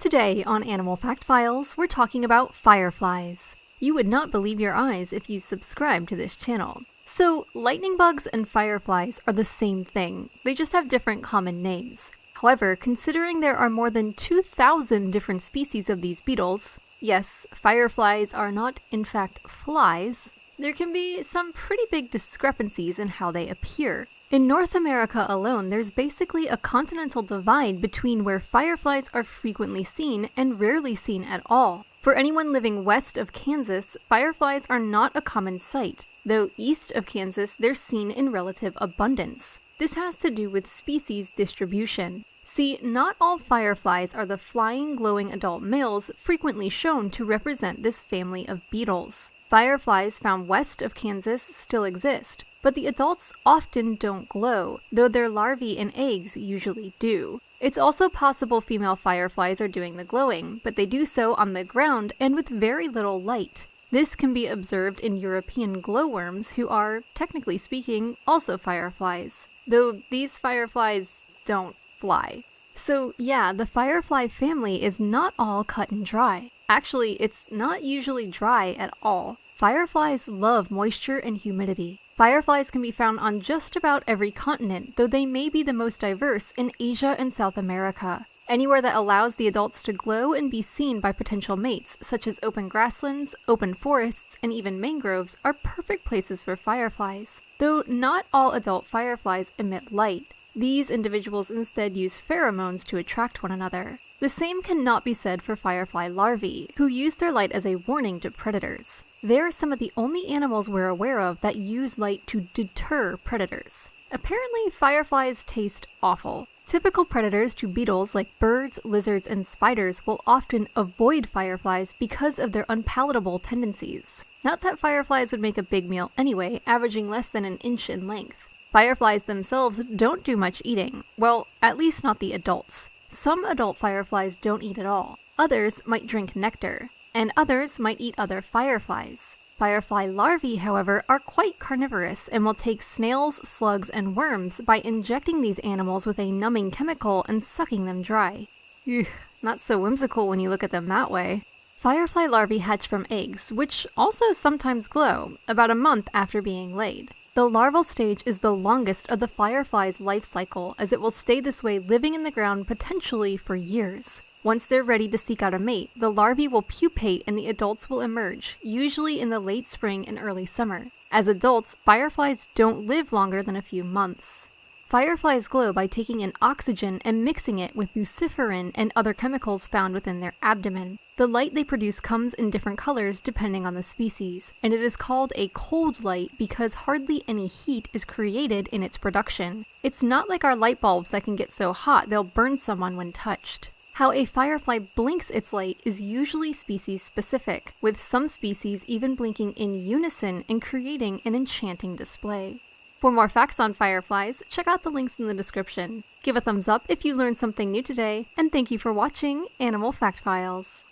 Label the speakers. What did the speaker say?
Speaker 1: Today on Animal Fact Files, we're talking about fireflies. You would not believe your eyes if you subscribe to this channel. So, lightning bugs and fireflies are the same thing. They just have different common names. However, considering there are more than 2,000 different species of these beetles, yes, fireflies are not in fact flies, there can be some pretty big discrepancies in how they appear. In North America alone, there's basically a continental divide between where fireflies are frequently seen and rarely seen at all. For anyone living west of Kansas, fireflies are not a common sight, though east of Kansas they're seen in relative abundance. This has to do with species distribution. See, not all fireflies are the flying, glowing adult males frequently shown to represent this family of beetles. Fireflies found west of Kansas still exist, but the adults often don't glow, though their larvae and eggs usually do. It's also possible female fireflies are doing the glowing, but they do so on the ground and with very little light. This can be observed in European glowworms, who are, technically speaking, also fireflies, though these fireflies don't fly. So yeah, the firefly family is not all cut and dry. Actually, it's not usually dry at all. Fireflies love moisture and humidity. Fireflies can be found on just about every continent, though they may be the most diverse in Asia and South America. Anywhere that allows the adults to glow and be seen by potential mates, such as open grasslands, open forests, and even mangroves, are perfect places for fireflies. Though not all adult fireflies emit light. These individuals instead use pheromones to attract one another. The same cannot be said for firefly larvae, who use their light as a warning to predators. They are some of the only animals we're aware of that use light to deter predators. Apparently, fireflies taste awful. Typical predators to beetles like birds, lizards, and spiders will often avoid fireflies because of their unpalatable tendencies. Not that fireflies would make a big meal anyway, averaging less than an inch in length. Fireflies themselves don't do much eating. Well, at least not the adults. Some adult fireflies don't eat at all. Others might drink nectar, and others might eat other fireflies. Firefly larvae, however, are quite carnivorous and will take snails, slugs, and worms by injecting these animals with a numbing chemical and sucking them dry. Ugh, not so whimsical when you look at them that way. Firefly larvae hatch from eggs, which also sometimes glow, about a month after being laid. The larval stage is the longest of the firefly's life cycle, as it will stay this way living in the ground potentially for years. Once they're ready to seek out a mate, the larvae will pupate and the adults will emerge, usually in the late spring and early summer. As adults, fireflies don't live longer than a few months. Fireflies glow by taking in oxygen and mixing it with luciferin and other chemicals found within their abdomen. The light they produce comes in different colors depending on the species, and it is called a cold light because hardly any heat is created in its production. It's not like our light bulbs that can get so hot they'll burn someone when touched. How a firefly blinks its light is usually species specific, with some species even blinking in unison and creating an enchanting display. For more facts on fireflies, check out the links in the description. Give a thumbs up if you learned something new today, and thank you for watching Animal Fact Files.